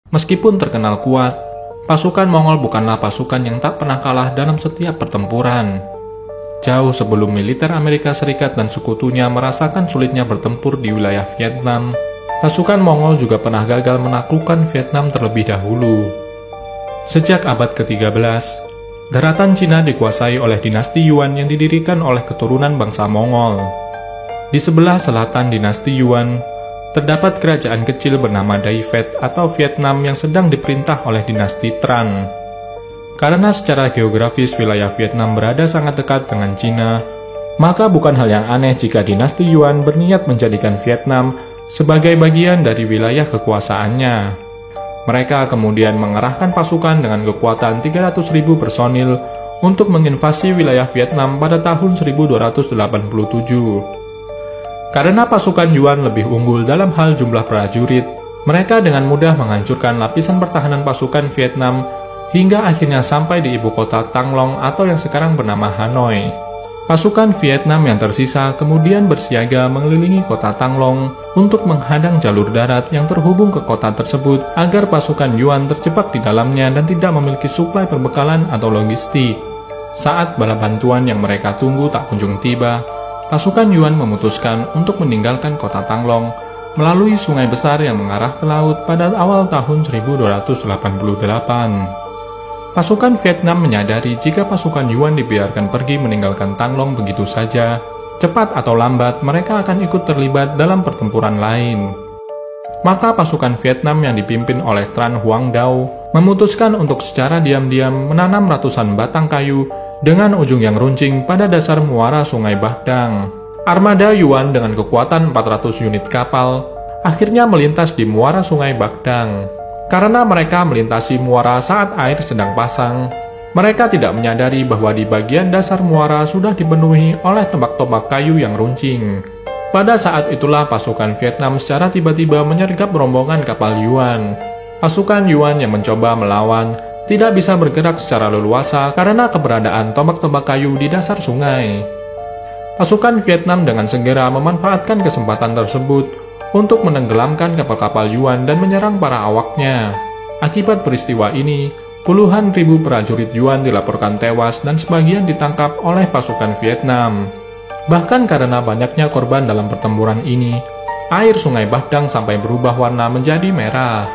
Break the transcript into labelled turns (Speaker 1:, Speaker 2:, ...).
Speaker 1: Meskipun terkenal kuat, pasukan Mongol bukanlah pasukan yang tak pernah kalah dalam setiap pertempuran. Jauh sebelum militer Amerika Serikat dan sekutunya merasakan sulitnya bertempur di wilayah Vietnam, pasukan Mongol juga pernah gagal menaklukkan Vietnam terlebih dahulu. Sejak abad ke-13, daratan Cina dikuasai oleh dinasti Yuan yang didirikan oleh keturunan bangsa Mongol. Di sebelah selatan dinasti Yuan, terdapat kerajaan kecil bernama Dai Viet atau Vietnam yang sedang diperintah oleh dinasti Tran. Karena secara geografis wilayah Vietnam berada sangat dekat dengan Cina, maka bukan hal yang aneh jika dinasti Yuan berniat menjadikan Vietnam sebagai bagian dari wilayah kekuasaannya. Mereka kemudian mengerahkan pasukan dengan kekuatan 300.000 personil untuk menginvasi wilayah Vietnam pada tahun 1287. Karena pasukan Yuan lebih unggul dalam hal jumlah prajurit, mereka dengan mudah menghancurkan lapisan pertahanan pasukan Vietnam hingga akhirnya sampai di ibu kota Thăng Long atau yang sekarang bernama Hanoi. Pasukan Vietnam yang tersisa kemudian bersiaga mengelilingi kota Thăng Long untuk menghadang jalur darat yang terhubung ke kota tersebut agar pasukan Yuan terjebak di dalamnya dan tidak memiliki suplai perbekalan atau logistik. Saat bala bantuan yang mereka tunggu tak kunjung tiba, pasukan Yuan memutuskan untuk meninggalkan kota Thăng Long melalui sungai besar yang mengarah ke laut pada awal tahun 1288. Pasukan Vietnam menyadari jika pasukan Yuan dibiarkan pergi meninggalkan Thăng Long begitu saja, cepat atau lambat mereka akan ikut terlibat dalam pertempuran lain. Maka pasukan Vietnam yang dipimpin oleh Tran Hoang Dao memutuskan untuk secara diam-diam menanam ratusan batang kayu dengan ujung yang runcing pada dasar muara sungai Bac Dang. Armada Yuan dengan kekuatan 400 unit kapal akhirnya melintas di muara sungai Bac Dang. Karena mereka melintasi muara saat air sedang pasang, mereka tidak menyadari bahwa di bagian dasar muara sudah dipenuhi oleh tombak-tombak kayu yang runcing. Pada saat itulah pasukan Vietnam secara tiba-tiba menyergap rombongan kapal Yuan. Pasukan Yuan yang mencoba melawan tidak bisa bergerak secara leluasa karena keberadaan tombak-tombak kayu di dasar sungai. Pasukan Vietnam dengan segera memanfaatkan kesempatan tersebut untuk menenggelamkan kapal-kapal Yuan dan menyerang para awaknya. Akibat peristiwa ini, puluhan ribu prajurit Yuan dilaporkan tewas dan sebagian ditangkap oleh pasukan Vietnam. Bahkan karena banyaknya korban dalam pertempuran ini, air sungai Bac Dang sampai berubah warna menjadi merah.